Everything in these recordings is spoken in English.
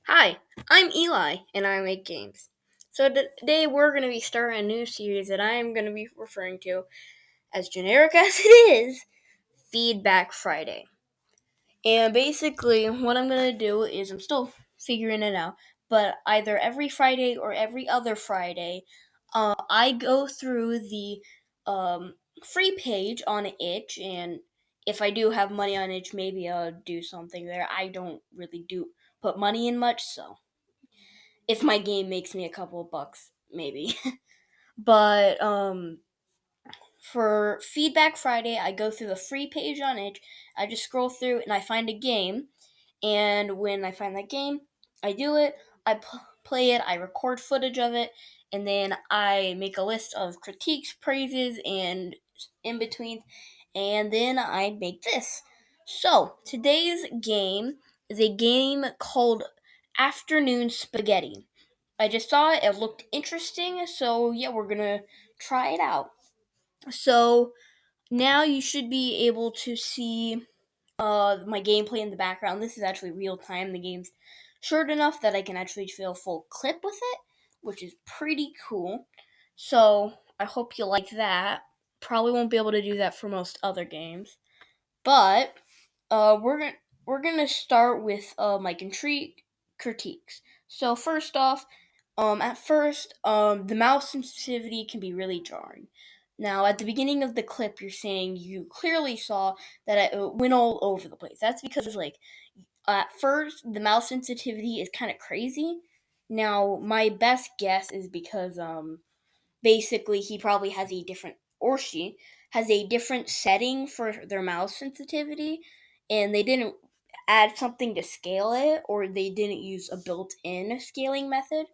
Hi, I'm Eli, and I make games. So today we're going to be starting a new series that I am going to be referring to, as generic as it is, Feedback Friday. And basically, what I'm going to do is I'm still figuring it out, but either every Friday or every other Friday, I go through the free page on Itch, and if I do have money on Itch, maybe I'll do something there. I don't really do put money in much, so if my game makes me a couple of bucks, maybe. But for Feedback Friday, I go through the free page on Itch. I just scroll through and I find a game. And when I find that game, I do it. Play it. I record footage of it, and then I make a list of critiques, praises, and in between. And then I make this. So today's game is a game called Afternoon Spaghetti. I just saw it. It looked interesting, so yeah, we're gonna try it out. So now you should be able to see my gameplay in the background. This is actually real time. The game's short enough that I can actually feel a full clip with it, which is pretty cool. So I hope you like that. Probably won't be able to do that for most other games, but we're gonna start with my critiques. So first off, at first, the mouse sensitivity can be really jarring. Now, at the beginning of the clip, you're saying you clearly saw that it went all over the place. That's because, like, at first, the mouse sensitivity is kind of crazy. Now, my best guess is because, basically, he probably has a different, or she has a different setting for their mouse sensitivity, and they didn't add something to scale it, or they didn't use a built in scaling method,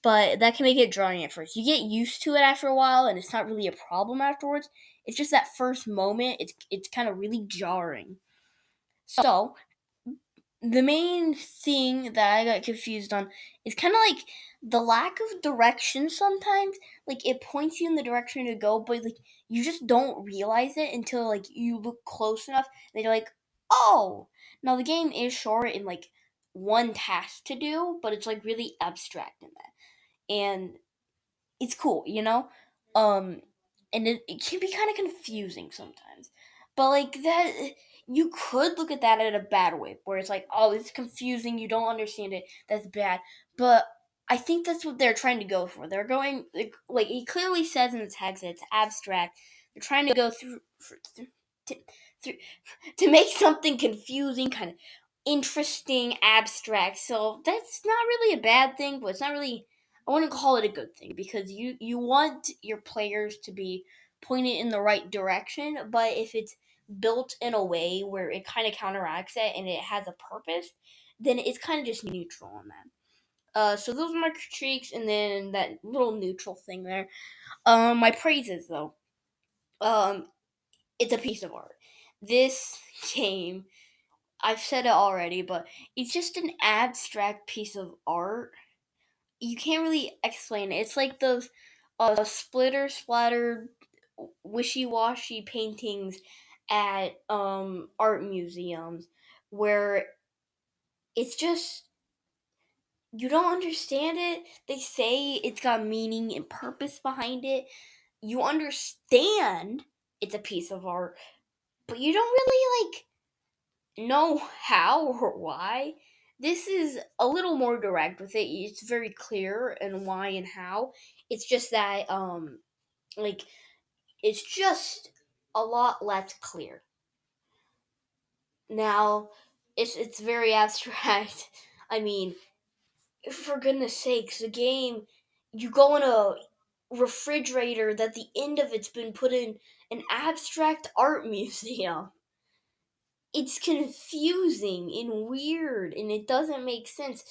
but that can make it jarring at first. You get used to it after a while, and it's not really a problem afterwards. It's just that first moment, it's kind of really jarring. So the main thing that I got confused on is kind of like the lack of direction sometimes. Like it points you in the direction to go, but like you just don't realize it until like you look close enough and you're like, oh. Now the game is short in like one task to do, but it's like really abstract in that. And it's cool, you know? Um and it can be kind of confusing sometimes. But like that you could look at that in a bad way where it's like, oh, it's confusing, you don't understand it, that's bad. But I think that's what they're trying to go for. They're going like it clearly says in the text that it's abstract. They're trying to go to, through to make something confusing, kind of interesting, abstract. So that's not really a bad thing, but it's not really. I wouldn't call it a good thing because you want your players to be pointed in the right direction, but if it's built in a way where it kind of counteracts it and it has a purpose, then it's kind of just neutral on that. So those are my critiques, and then that little neutral thing there. My praises though. Um, it's a piece of art. This game, I've said it already, but it's just an abstract piece of art. You can't really explain it. It's like those splitter splatter wishy washy paintings at art museums where it's just you don't understand it. They say it's got meaning and purpose behind it. You understand it's a piece of art, but you don't really like know how or why. This is a little more direct with it. It's very clear and why and how. It's just that like it's just a lot less clear. Now, it's very abstract. I mean, for goodness sakes, the game you go in a refrigerator that the end of it's been put in an abstract art museum. It's confusing and weird and it doesn't make sense.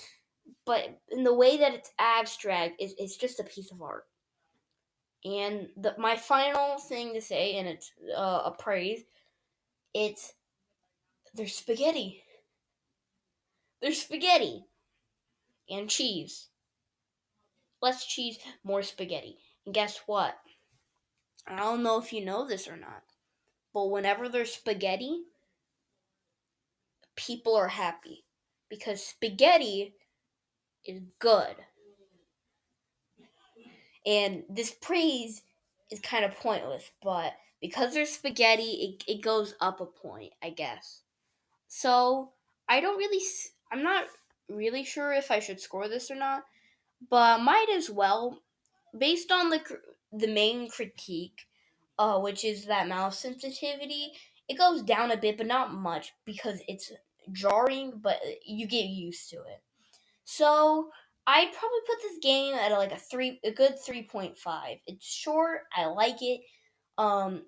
But in the way that it's abstract, it's just a piece of art. And my final thing to say, and it's a praise, it's there's spaghetti. There's spaghetti and cheese. Less cheese, more spaghetti. And guess what? I don't know if you know this or not, but whenever there's spaghetti, people are happy because spaghetti is good. And this praise is kind of pointless, but because there's spaghetti, it goes up a point, I guess. So I'm not really sure if I should score this or not, but might as well, based on the main critique, which is that mouse sensitivity. It goes down a bit, but not much because it's jarring, but you get used to it. So I'd probably put this game at a good 3.5. It's short. I like it.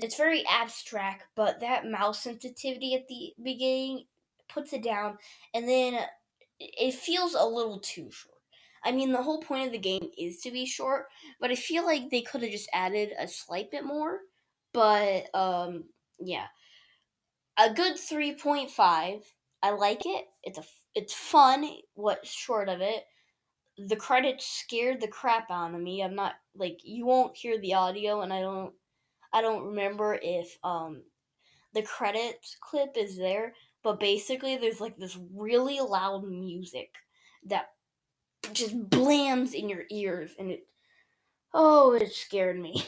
It's very abstract, but that mouse sensitivity at the beginning puts it down, and then it feels a little too short. I mean, the whole point of the game is to be short, but I feel like they could have just added a slight bit more. But yeah, a good 3.5. I like it. It's fun. What's short of it? The credits scared the crap out of me. I'm not like you won't hear the audio, and I don't remember if the credits clip is there, but basically there's like this really loud music that just blams in your ears, and it scared me.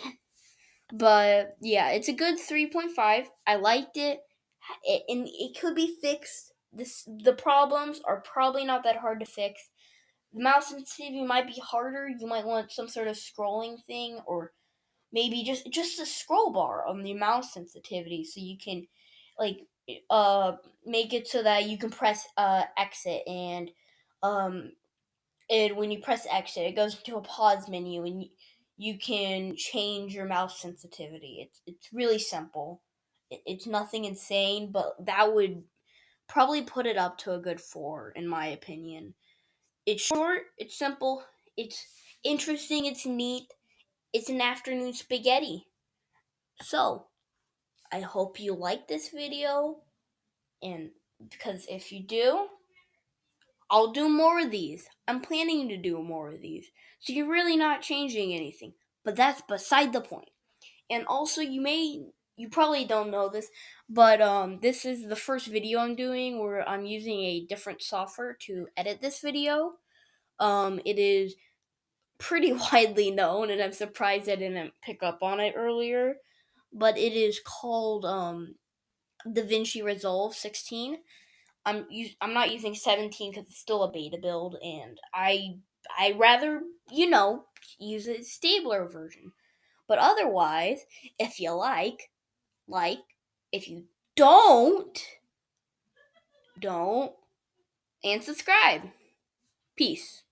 But yeah, it's a good 3.5. I liked it, and it could be fixed. The problems are probably not that hard to fix. The mouse sensitivity might be harder. You might want some sort of scrolling thing, or maybe just a scroll bar on the mouse sensitivity, so you can like uh make it so that you can press exit, um and when you press exit, it goes into a pause menu, and you can change your mouse sensitivity. It's really simple. It's nothing insane, but that would probably put it up to a good 4 in my opinion. It's short, it's simple, it's interesting, it's neat, it's an afternoon spaghetti. So, I hope you like this video, and because if you do, I'll do more of these. I'm planning to do more of these. So you're really not changing anything. But that's beside the point. And also you probably don't know this, but this is the first video I'm doing where I'm using a different software to edit this video. It is pretty widely known, and I'm surprised I didn't pick up on it earlier. But it is called DaVinci Resolve 16. I'm not using 17 because it's still a beta build, and I rather use a stabler version. But otherwise, if you like, if you don't, and subscribe. Peace.